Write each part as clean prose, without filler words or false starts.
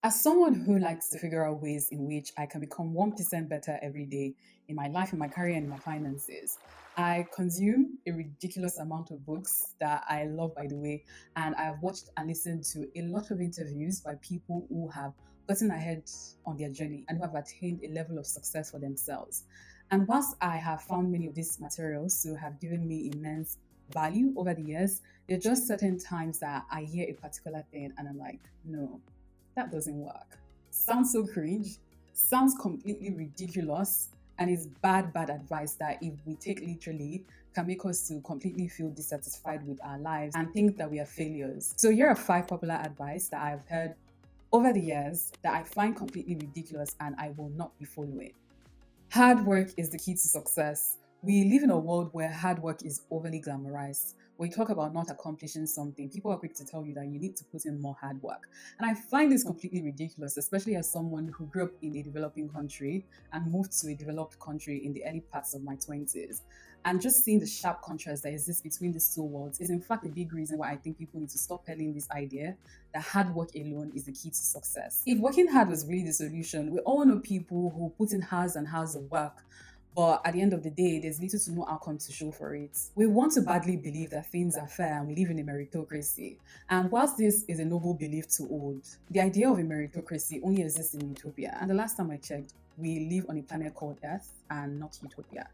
As someone who likes to figure out ways in which I can become 1% better every day in my life, in my career, and in my finances, I consume a ridiculous amount of books that I love, by the way. And I've watched and listened to a lot of interviews by people who have gotten ahead on their journey and who have attained a level of success for themselves. And whilst I have found many of these materials to have given me immense value over the years, there are just certain times that I hear a particular thing and I'm like, no, that doesn't work. Sounds so cringe, sounds completely ridiculous, and is bad, bad advice that if we take literally can make us to completely feel dissatisfied with our lives and think that we are failures. So here are five popular advice that I've heard over the years that I find completely ridiculous and I will not be following. Hard work is the key to success. We live in a world where hard work is overly glamorized. When you talk about not accomplishing something, people are quick to tell you that you need to put in more hard work. And I find this completely ridiculous, especially as someone who grew up in a developing country and moved to a developed country in the early parts of my 20s. And just seeing the sharp contrast that exists between these two worlds is, in fact, a big reason why I think people need to stop peddling this idea that hard work alone is the key to success. If working hard was really the solution, we all know people who put in hours and hours of work, but at the end of the day, there's little to no outcome to show for it. We want to badly believe that things are fair and we live in a meritocracy. And whilst this is a noble belief to hold, the idea of a meritocracy only exists in utopia. And the last time I checked, we live on a planet called Earth and not utopia.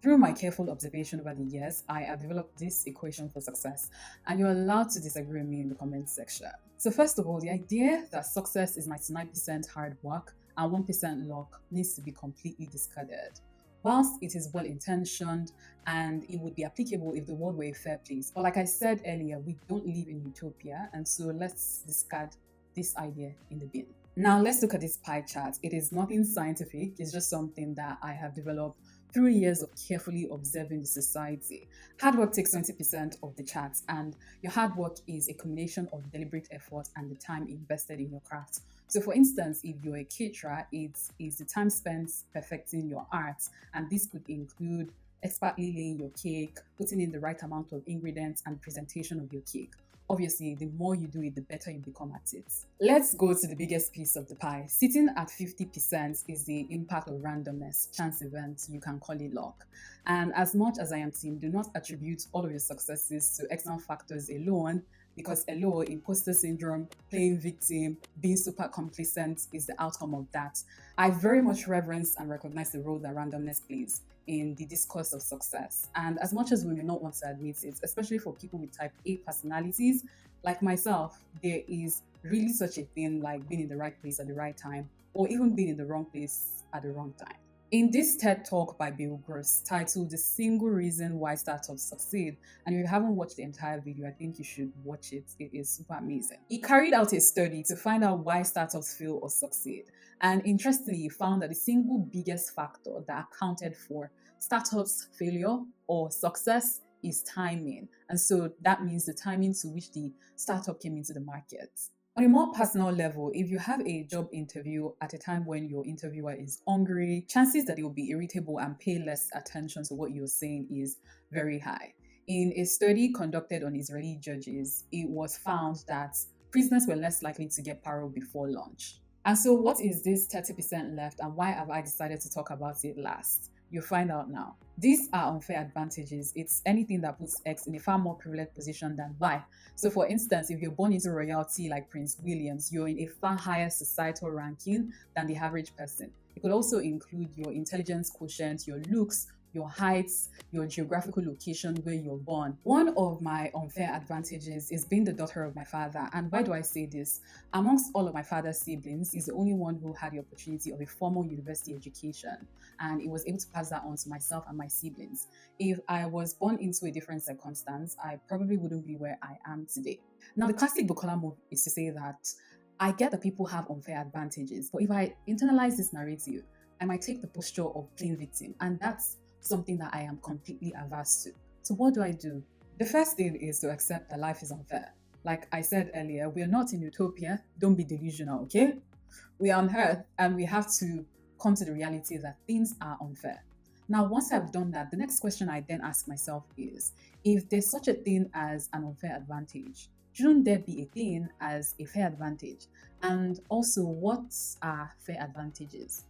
Through my careful observation over the years, I have developed this equation for success, and you're allowed to disagree with me in the comments section. So, first of all, the idea that success is 99% hard work and 1% luck needs to be completely discarded. Whilst it is well intentioned and it would be applicable if the world were a fair place, but like I said earlier, we don't live in utopia, and so let's discard this idea in the bin. Now, let's look at this pie chart. It is nothing scientific, it's just something that I have developed through years of carefully observing the society. Hard work takes 20% of the chart, and your hard work is a combination of deliberate effort and the time invested in your craft. So, for instance, if you're a caterer, it is the time spent perfecting your art, and this could include expertly laying your cake, putting in the right amount of ingredients, and presentation of your cake. Obviously, the more you do it, the better you become at it. Let's go to the biggest piece of the pie. Sitting at 50% is the impact of randomness, chance events, you can call it luck. And as much as I am team, do not attribute all of your successes to external factors alone, because alone, imposter syndrome, playing victim, being super complacent is the outcome of that. I very much reverence and recognize the role that randomness plays in the discourse of success. And as much as we may not want to admit it, especially for people with type A personalities like myself, there is really such a thing like being in the right place at the right time, or even being in the wrong place at the wrong time. In this TED Talk by Bill Gross, titled The Single Reason Why Startups Succeed, and if you haven't watched the entire video, I think you should watch it. It is super amazing. He carried out a study to find out why startups fail or succeed. And interestingly, he found that the single biggest factor that accounted for startups' failure or success is timing. And so that means the timing to which the startup came into the market. On a more personal level, if you have a job interview at a time when your interviewer is hungry, chances that they will be irritable and pay less attention to what you're saying is very high. In a study conducted on Israeli judges, it was found that prisoners were less likely to get parole before lunch. And so, what is this 30% left, and why have I decided to talk about it last? You'll find out now. These are unfair advantages. It's anything that puts X in a far more privileged position than Y. So, for instance, if you're born into royalty like Prince William's, you're in a far higher societal ranking than the average person. It could also include your intelligence quotient, your looks, your heights, your geographical location where you're born. One of my unfair advantages is being the daughter of my father. And why do I say this? Amongst all of my father's siblings, he's the only one who had the opportunity of a formal university education, and he was able to pass that on to myself and my siblings. If I was born into a different circumstance, I probably wouldn't be where I am today. Now, the classic bukolaomok is to say that I get that people have unfair advantages, but if I internalize this narrative, I might take the posture of playing victim, and that's something that I am completely averse to. So what do I do? The first thing is to accept that life is unfair. Like I said earlier, we're not in utopia. Don't be delusional, okay? We are on earth and we have to come to the reality that things are unfair. Now, once I've done that, the next question I then ask myself is, if there's such a thing as an unfair advantage, Shouldn't there be a thing as a fair advantage? And also, what are fair advantages?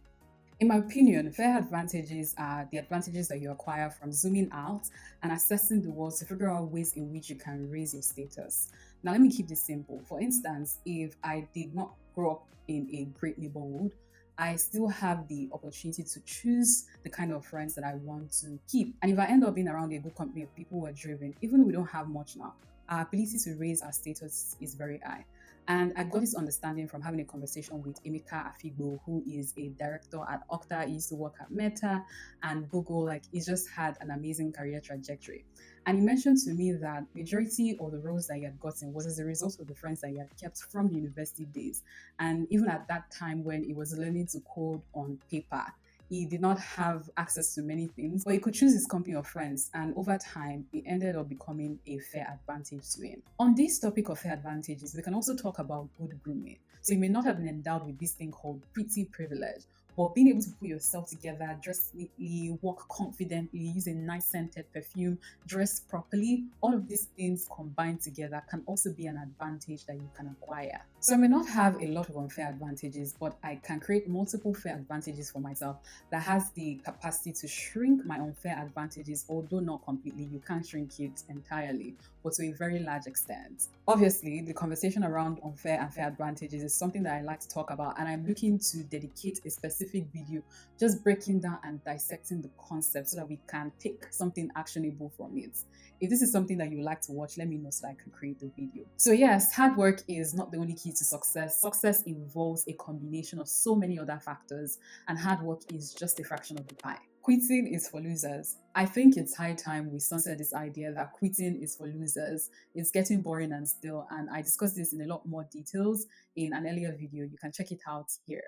In my opinion, fair advantages are the advantages that you acquire from zooming out and assessing the world to figure out ways in which you can raise your status. Now, let me keep this simple. For instance, if I did not grow up in a great neighborhood, I still have the opportunity to choose the kind of friends that I want to keep. And if I end up being around a good company of people who are driven, even though we don't have much now, our ability to raise our status is very high. And I got this understanding from having a conversation with Emeka Afigbo, who is a director at Okta. He used to work at Meta and Google. Like, he just had an amazing career trajectory. And he mentioned to me that majority of the roles that he had gotten was as a result of the friends that he had kept from the university days. And even at that time when he was learning to code on paper, he did not have access to many things, but he could choose his company of friends. And over time, it ended up becoming a fair advantage to him. On this topic of fair advantages, we can also talk about good grooming. So you may not have been endowed with this thing called pretty privilege, but being able to put yourself together, dress neatly, walk confidently, use a nice scented perfume, dress properly, all of these things combined together can also be an advantage that you can acquire. So I may not have a lot of unfair advantages, but I can create multiple fair advantages for myself that has the capacity to shrink my unfair advantages, although not completely. You can't shrink it entirely, but to a very large extent. Obviously, the conversation around unfair and fair advantages is something that I like to talk about, and I'm looking to dedicate a specific video just breaking down and dissecting the concept so that we can take something actionable from it. If this is something that you like to watch, let me know so that I can create the video. So yes, hard work is not the only key to success. Success involves a combination of so many other factors, and hard work is just a fraction of the pie. Quitting is for losers. I think it's high time we sunset this idea that quitting is for losers. It's getting boring and still, and I discussed this in a lot more details in an earlier video. You can check it out here.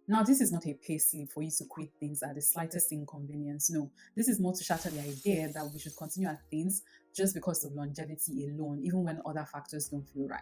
Now, this is not a pay slip for you to quit things at the slightest inconvenience. No, this is more to shatter the idea that we should continue at things just because of longevity alone, even when other factors don't feel right.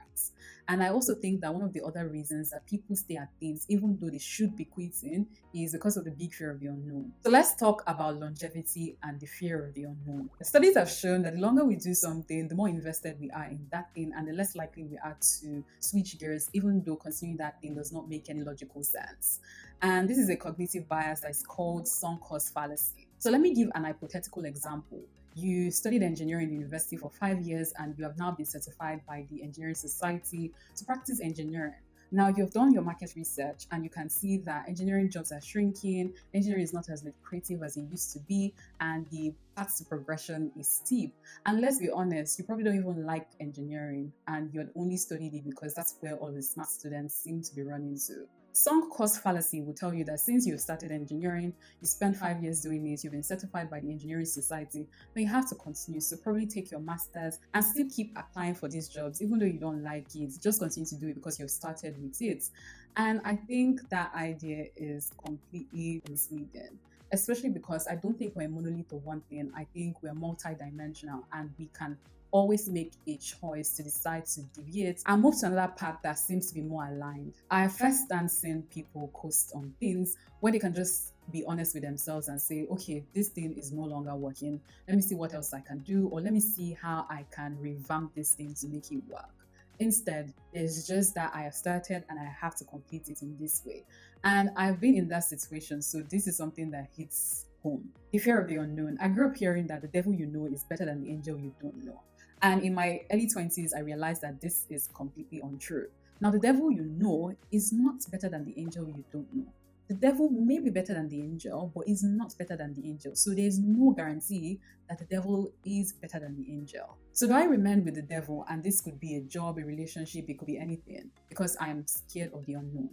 And I also think that one of the other reasons that people stay at things, even though they should be quitting, is because of the big fear of the unknown. So let's talk about longevity and the fear of the unknown. Studies have shown that the longer we do something, the more invested we are in that thing, and the less likely we are to switch gears, even though continuing that thing does not make any logical sense. And this is a cognitive bias that is called sunk cost fallacy. So let me give an hypothetical example. You studied engineering in university for 5 years and you have now been certified by the Engineering Society to practice engineering. Now you've done your market research and you can see that engineering jobs are shrinking, engineering is not as lucrative as it used to be, and the path to progression is steep. And let's be honest, you probably don't even like engineering and you had only studied it because that's where all the smart students seem to be running to. Sunk cost fallacy will tell you that since you've started engineering, you spent 5 years doing it, you've been certified by the Engineering Society, then you have to continue. So probably take your master's and still keep applying for these jobs, even though you don't like it. Just continue to do it because you've started with it. And I think that idea is completely misleading, especially because I don't think we're a monolith of one thing. I think we're multidimensional and we can always make a choice to decide to deviate and move to another path that seems to be more aligned. I first stand seeing people coast on things when they can just be honest with themselves and say, okay, this thing is no longer working. Let me see what else I can do, or let me see how I can revamp this thing to make it work. Instead, it's just that I have started and I have to complete it in this way. And I've been in that situation, so this is something that hits home. The fear of the unknown. I grew up hearing that the devil you know is better than the angel you don't know. And in my early 20s, I realized that this is completely untrue. Now, the devil you know is not better than the angel you don't know. The devil may be better than the angel, but is not better than the angel. So there's no guarantee that the devil is better than the angel. So do I remain with the devil? And this could be a job, a relationship, it could be anything, because I am scared of the unknown.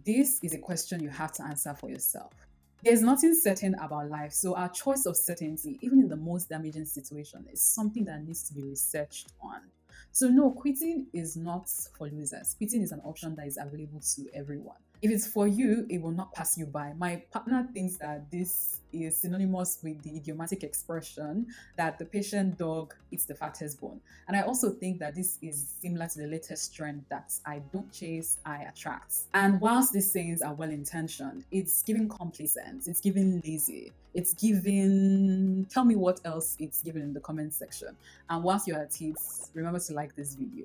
This is a question you have to answer for yourself. There's nothing certain about life, so our choice of certainty, even in the most damaging situation, is something that needs to be researched on. So no, quitting is not for losers. Quitting is an option that is available to everyone. If it's for you, it will not pass you by. My partner thinks that this is synonymous with the idiomatic expression that the patient dog eats the fattest bone. And I also think that this is similar to the latest trend that I don't chase, I attract. And whilst these sayings are well-intentioned, it's giving complacent, it's giving lazy, it's giving, tell me what else it's giving in the comment section. And whilst you're at it, remember to like this video.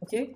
Okay?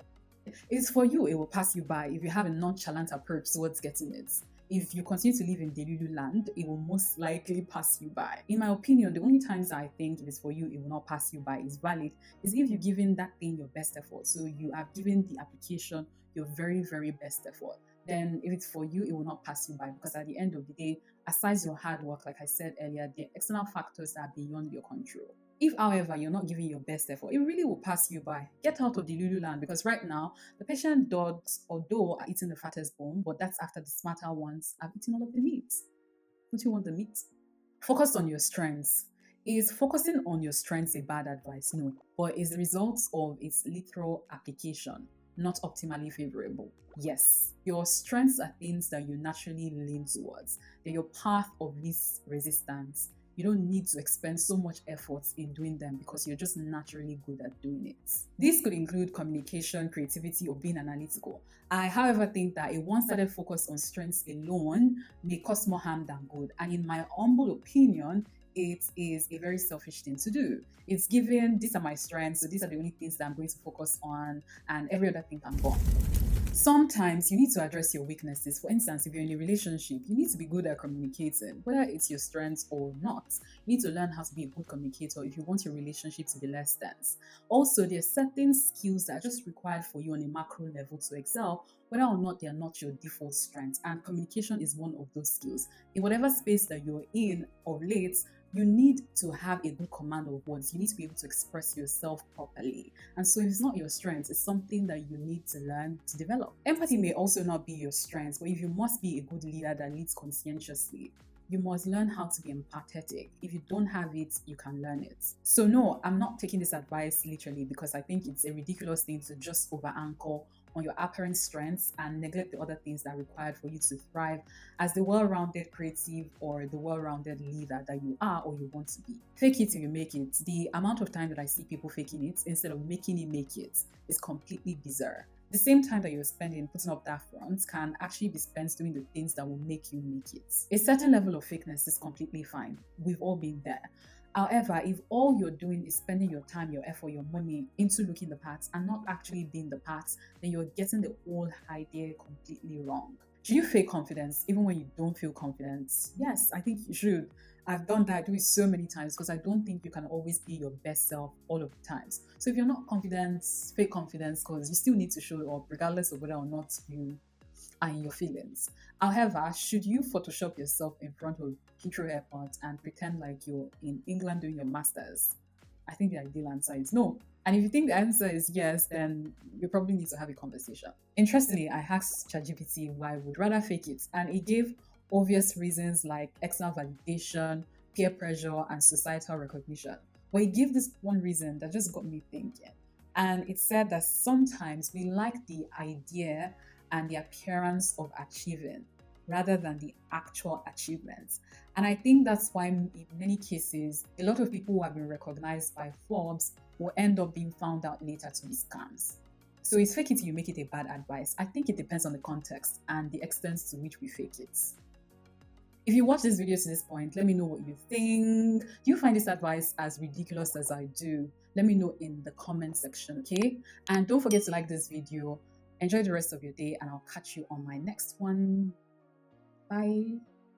It's for you, it will pass you by if you have a nonchalant approach towards getting it. If you continue to live in Delulu land, it will most likely pass you by. In my opinion, the only times I think if it's for you, it will not pass you by is valid is if you've given that thing your best effort. So you have given the application your very, very best effort. Then if it's for you, it will not pass you by because at the end of the day, aside your hard work, like I said earlier, there are external factors that are beyond your control. If, however, you're not giving your best effort, it really will pass you by. Get out of the Lulu land because right now, the patient dogs, although are eating the fattest bone, but that's after the smarter ones have eaten all of the meat. Don't you want the meat? Focus on your strengths. Is focusing on your strengths a bad advice? No, but is the results of its literal application not optimally favorable? Yes. Your strengths are things that you naturally lean towards. They're your path of least resistance. You don't need to expend so much effort in doing them because you're just naturally good at doing it. This could include communication, creativity, or being analytical. I, however, think that a one-sided focus on strengths alone may cause more harm than good. And in my humble opinion, it is a very selfish thing to do. It's given, these are my strengths, so these are the only things that I'm going to focus on, and every other thing can go. Sometimes you need to address your weaknesses. For instance, if you're in a relationship, you need to be good at communicating, whether it's your strengths or not. You need to learn how to be a good communicator if you want your relationship to be less tense. Also, there are certain skills that are just required for you on a macro level to excel, whether or not they are not your default strengths. And communication is one of those skills. In whatever space that you're in of late, you need to have a good command of words. You need to be able to express yourself properly. And so if it's not your strength, it's something that you need to learn to develop. Empathy may also not be your strength, but if you must be a good leader that leads conscientiously, you must learn how to be empathetic. If you don't have it, you can learn it. So no, I'm not taking this advice literally because I think it's a ridiculous thing to just over anchor on your apparent strengths and neglect the other things that are required for you to thrive as the well-rounded creative or the well-rounded leader that you are or you want to be. Fake it till you make it. The amount of time that I see people faking it instead of making it make it is completely bizarre. The same time that you're spending putting up that front can actually be spent doing the things that will make you make it. A certain level of fakeness is completely fine. We've all been there. However, if all you're doing is spending your time, your effort, your money into looking the parts and not actually being the parts, then you're getting the whole idea completely wrong. Should you fake confidence even when you don't feel confident? Yes, I think you should. I've done that, I do it so many times because I don't think you can always be your best self all of the times. So if you're not confident, fake confidence because you still need to show it up regardless of whether or not you are in your feelings. However, should you Photoshop yourself in front of Heathrow Airport and pretend like you're in England doing your masters? I think the ideal answer is no. And if you think the answer is yes, then you probably need to have a conversation. Interestingly, I asked ChatGPT why I would rather fake it, and it gave obvious reasons like external validation, peer pressure, and societal recognition. But it gave this one reason that just got me thinking. And it said that sometimes we like the idea and the appearance of achieving rather than the actual achievements. And I think that's why in many cases, a lot of people who have been recognized by Forbes will end up being found out later to be scams. So is fake it till you make it a bad advice? I think it depends on the context and the extent to which we fake it. If you watch this video to this point, let me know what you think. Do you find this advice as ridiculous as I do? Let me know in the comment section, okay? And don't forget to like this video. Enjoy the rest of your day, and I'll catch you on my next one. Bye.